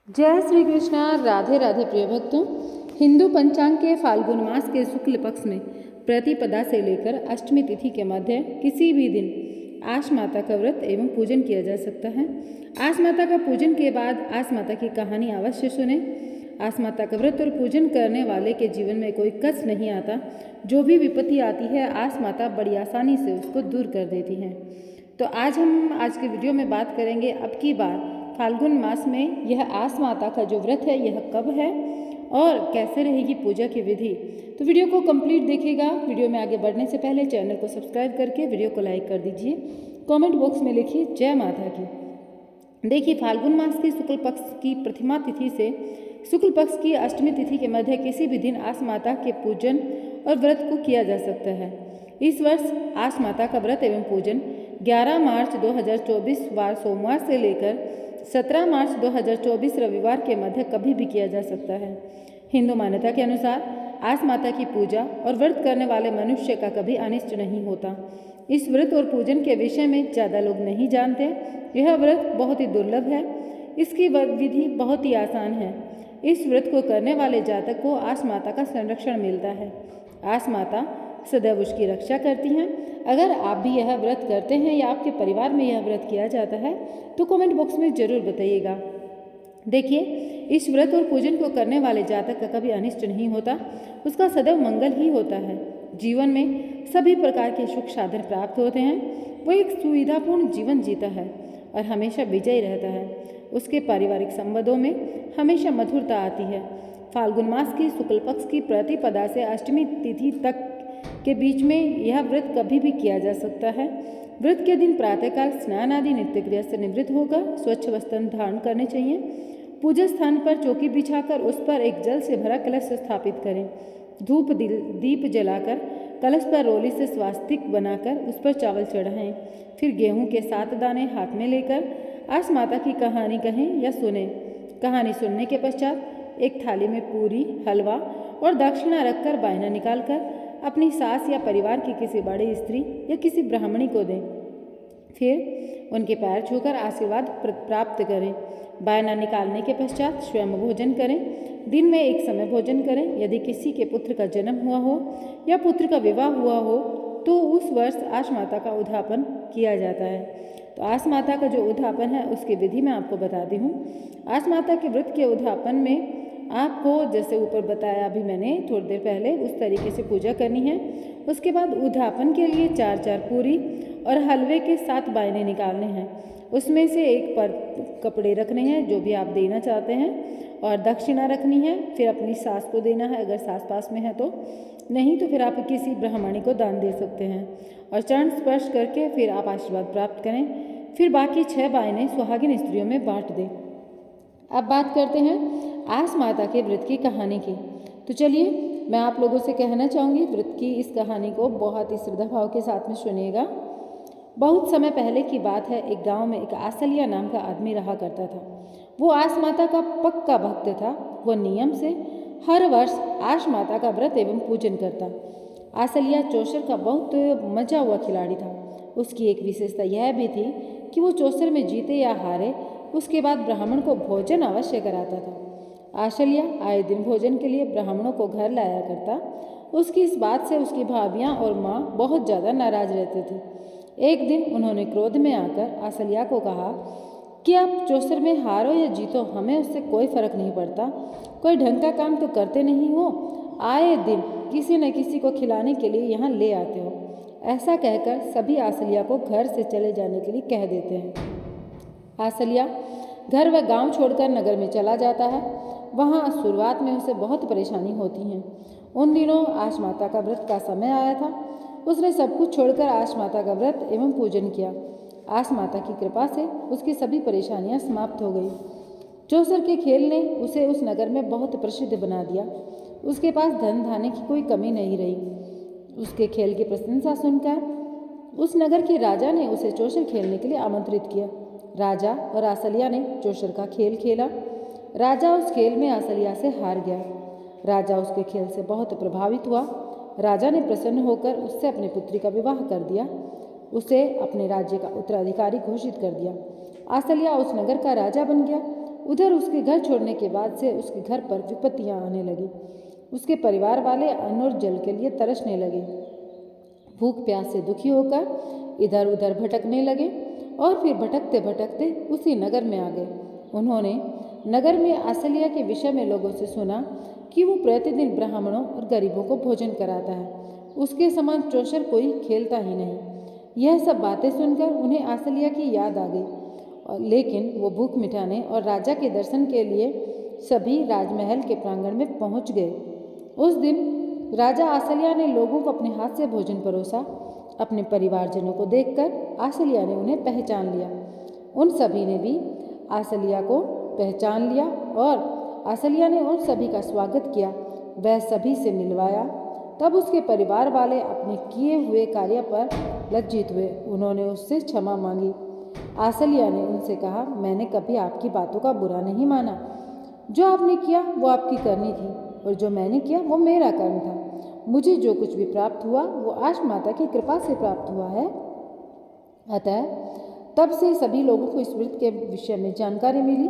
जय श्री कृष्णा। राधे राधे प्रिय भक्तों। हिंदू पंचांग के फाल्गुन मास के शुक्ल पक्ष में प्रतिपदा से लेकर अष्टमी तिथि के मध्य किसी भी दिन आस माता का व्रत एवं पूजन किया जा सकता है। आस माता का पूजन के बाद आस माता की कहानी अवश्य सुने। आस माता का व्रत और पूजन करने वाले के जीवन में कोई कष्ट नहीं आता। जो भी विपत्ति आती है आस माता बड़ी आसानी से उसको दूर कर देती हैं। तो आज के वीडियो में बात करेंगे अब की बार फाल्गुन मास में यह आस माता का जो व्रत है यह कब है और कैसे रहेगी पूजा की विधि। तो वीडियो को कंप्लीट देखिएगा। वीडियो में आगे बढ़ने से पहले चैनल को सब्सक्राइब करके वीडियो को लाइक कर दीजिए। कमेंट बॉक्स में लिखिए जय माता की। देखिए, फाल्गुन मास की शुक्ल पक्ष की प्रथमा तिथि से शुक्ल पक्ष की अष्टमी तिथि के मध्य किसी भी दिन आस माता के पूजन और व्रत को किया जा सकता है। इस वर्ष आस माता का व्रत एवं पूजन 11 मार्च 2024 वार सोमवार से लेकर 17 मार्च 2024 रविवार के मध्य कभी भी किया जा सकता है। हिंदू मान्यता के अनुसार आस माता की पूजा और व्रत करने वाले मनुष्य का कभी अनिष्ट नहीं होता। इस व्रत और पूजन के विषय में ज़्यादा लोग नहीं जानते। यह व्रत बहुत ही दुर्लभ है। इसकी विधि बहुत ही आसान है। इस व्रत को करने वाले जातक को आस माता का संरक्षण मिलता है। आस माता सदैव उसकी रक्षा करती हैं। अगर आप भी यह व्रत करते हैं या आपके परिवार में यह व्रत किया जाता है तो कमेंट बॉक्स में ज़रूर बताइएगा। देखिए, इस व्रत और पूजन को करने वाले जातक का कभी अनिष्ट नहीं होता। उसका सदैव मंगल ही होता है। जीवन में सभी प्रकार के सुख साधन प्राप्त होते हैं। वो एक सुविधापूर्ण जीवन जीता है और हमेशा विजयी रहता है। उसके पारिवारिक संबंधों में हमेशा मधुरता आती है। फाल्गुन मास की शुक्ल पक्ष की प्रतिपदा से अष्टमी तिथि तक के बीच में यह व्रत कभी भी किया जा सकता है। व्रत के दिन प्रातःकाल स्नान आदि नित्य क्रिया से निवृत्त होकर स्वच्छ वस्त्र धारण करने चाहिए। पूजा स्थान पर चौकी बिछाकर उस पर एक जल से भरा कलश स्थापित करें। धूप दीप जलाकर कलश पर रोली से स्वास्तिक बनाकर उस पर चावल चढ़ाएं। फिर गेहूं के 7 दाने हाथ में लेकर आस माता की कहानी कहें या सुने। कहानी सुनने के पश्चात एक थाली में पूरी, हलवा और दक्षिणा रखकर बायना निकालकर अपनी सास या परिवार की किसी बड़ी स्त्री या किसी ब्राह्मणी को दें। फिर उनके पैर छूकर आशीर्वाद प्राप्त करें। बायना निकालने के पश्चात स्वयं भोजन करें। दिन में एक समय भोजन करें। यदि किसी के पुत्र का जन्म हुआ हो या पुत्र का विवाह हुआ हो तो उस वर्ष आस माता का उद्यापन किया जाता है। तो आस माता का जो उद्यापन है उसकी विधि मैं आपको बताती हूँ। आस माता के व्रत के उद्यापन में आपको जैसे ऊपर बताया अभी मैंने थोड़ी देर पहले उस तरीके से पूजा करनी है। उसके बाद उद्यापन के लिए 4 पूरी और हलवे के 7 बायने निकालने हैं। उसमें से एक पर कपड़े रखने हैं जो भी आप देना चाहते हैं और दक्षिणा रखनी है। फिर अपनी सास को देना है अगर सास पास में है तो, नहीं तो फिर आप किसी ब्राह्मणी को दान दे सकते हैं और चरण स्पर्श करके फिर आप आशीर्वाद प्राप्त करें। फिर बाकी 6 बायने सुहागिन स्त्रियों में बांट दें। अब बात करते हैं आस माता के व्रत की कहानी की। तो चलिए, मैं आप लोगों से कहना चाहूँगी व्रत की इस कहानी को बहुत ही श्रद्धा भाव के साथ में सुनिएगा। बहुत समय पहले की बात है। एक गांव में एक आसलिया नाम का आदमी रहा करता था। वो आस माता का पक्का भक्त था। वो नियम से हर वर्ष आस माता का व्रत एवं पूजन करता। आसलिया चौसर का बहुत मजा हुआ खिलाड़ी था। उसकी एक विशेषता यह भी थी कि वो चौसर में जीते या हारे उसके बाद ब्राह्मण को भोजन अवश्य कराता था। आशल्या आए दिन भोजन के लिए ब्राह्मणों को घर लाया करता। उसकी इस बात से उसकी भाभियाँ और माँ बहुत ज़्यादा नाराज रहते थे। एक दिन उन्होंने क्रोध में आकर आशल्या को कहा कि आप चौसर में हारो या जीतो हमें उससे कोई फर्क नहीं पड़ता। कोई ढंग का काम तो करते नहीं हो। आए दिन किसी न किसी को खिलाने के लिए यहाँ ले आते हो। ऐसा कहकर सभी आशल्या को घर से चले जाने के लिए कह देते हैं। आशल्या घर व गांव छोड़कर नगर में चला जाता है। वहां शुरुआत में उसे बहुत परेशानी होती है। उन दिनों आस माता का व्रत का समय आया था। उसने सब कुछ छोड़कर आस माता का व्रत एवं पूजन किया। आस माता की कृपा से उसकी सभी परेशानियां समाप्त हो गई। चौसर के खेल ने उसे उस नगर में बहुत प्रसिद्ध बना दिया। उसके पास धन धान्य की कोई कमी नहीं रही। उसके खेल की प्रशंसा सुनकर उस नगर के राजा ने उसे चौसर खेलने के लिए आमंत्रित किया। राजा और आशल्या ने चौसर का खेल खेला। राजा उस खेल में आशल्या से हार गया। राजा उसके खेल से बहुत प्रभावित हुआ। राजा ने प्रसन्न होकर उससे अपनी पुत्री का विवाह कर दिया। उसे अपने राज्य का उत्तराधिकारी घोषित कर दिया। आशल्या उस नगर का राजा बन गया। उधर उसके घर छोड़ने के बाद से उसके घर पर विपत्तियां आने लगी। उसके परिवार वाले अन्न और जल के लिए तरसने लगे। भूख प्यास से दुखी होकर इधर उधर भटकने लगे और फिर भटकते भटकते उसी नगर में आ गए। उन्होंने नगर में आसलिया के विषय में लोगों से सुना कि वो प्रतिदिन ब्राह्मणों और गरीबों को भोजन कराता है। उसके समान चौशर कोई खेलता ही नहीं। यह सब बातें सुनकर उन्हें आसलिया की याद आ गई, लेकिन वो भूख मिटाने और राजा के दर्शन के लिए सभी राजमहल के प्रांगण में पहुंच गए। उस दिन राजा आसलिया ने लोगों को अपने हाथ से भोजन परोसा। अपने परिवारजनों को देखकर आसलिया ने उन्हें पहचान लिया। उन सभी ने भी आसलिया को पहचान लिया और आसलिया ने उन सभी का स्वागत किया। वह सभी से मिलवाया। तब उसके परिवार वाले अपने किए हुए कार्य पर लज्जित हुए। उन्होंने उससे क्षमा मांगी। आसलिया ने उनसे कहा, मैंने कभी आपकी बातों का बुरा नहीं माना। जो आपने किया वो आपकी करनी थी और जो मैंने किया वो मेरा कर्म था। मुझे जो कुछ भी प्राप्त हुआ वो आश माता की कृपा से प्राप्त हुआ है। अतः तब से सभी लोगों को इस व्रत के विषय में जानकारी मिली।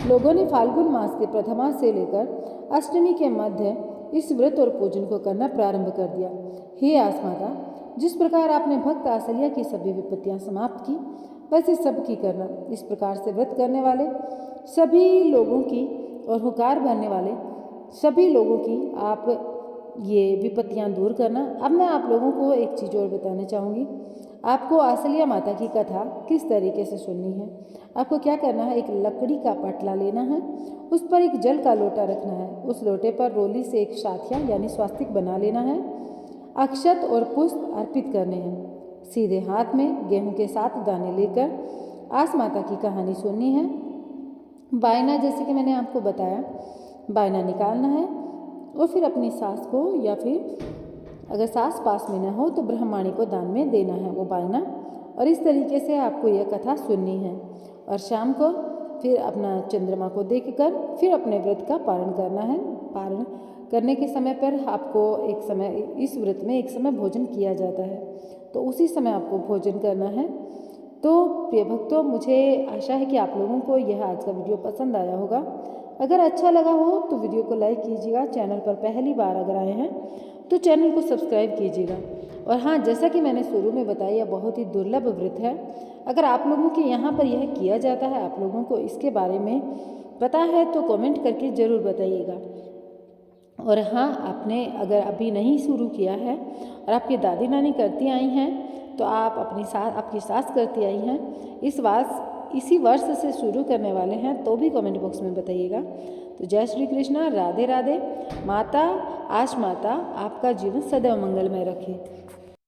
लोगों ने फाल्गुन मास के प्रथमा से लेकर अष्टमी के मध्य इस व्रत और पूजन को करना प्रारंभ कर दिया। हे आस माता, जिस प्रकार आपने भक्त आसलिया की सभी विपत्तियां समाप्त की, वैसे सबकी करना। इस प्रकार से व्रत करने वाले सभी लोगों की और हुकार भरने वाले सभी लोगों की आप ये विपत्तियां दूर करना। अब मैं आप लोगों को एक चीज़ और बताना चाहूँगी। आपको आसलिया माता की कथा किस तरीके से सुननी है। आपको क्या करना है, एक लकड़ी का पटला लेना है, उस पर एक जल का लोटा रखना है। उस लोटे पर रोली से एक साथिया यानी स्वास्तिक बना लेना है। अक्षत और पुष्प अर्पित करने हैं। सीधे हाथ में गेहूं के 7 दाने लेकर आस माता की कहानी सुननी है। बायना, जैसे कि मैंने आपको बताया, बायना निकालना है और फिर अपनी सास को, या फिर अगर सास पास में न हो तो ब्रह्मणी को दान में देना है वो बायना। और इस तरीके से आपको यह कथा सुननी है। और शाम को फिर अपना चंद्रमा को देखकर फिर अपने व्रत का पारण करना है। पारण करने के समय पर आपको एक समय, इस व्रत में एक समय भोजन किया जाता है, तो उसी समय आपको भोजन करना है। तो प्रिय भक्तों, मुझे आशा है कि आप लोगों को यह आज का वीडियो पसंद आया होगा। अगर अच्छा लगा हो तो वीडियो को लाइक कीजिएगा। चैनल पर पहली बार अगर आए हैं तो चैनल को सब्सक्राइब कीजिएगा। और हाँ, जैसा कि मैंने शुरू में बताया, यह बहुत ही दुर्लभ व्रत है। अगर आप लोगों के यहाँ पर यह किया जाता है, आप लोगों को इसके बारे में पता है तो कमेंट करके ज़रूर बताइएगा। और हाँ, आपने अगर अभी नहीं शुरू किया है और आपकी दादी नानी करती आई हैं, तो आप आपकी सास करती आई हैं, इसी वर्ष से शुरू करने वाले हैं, तो भी कमेंट बॉक्स में बताइएगा। तो जय श्री कृष्णा, राधे राधे। माता आश माता आपका जीवन सदैव मंगलमय रखे।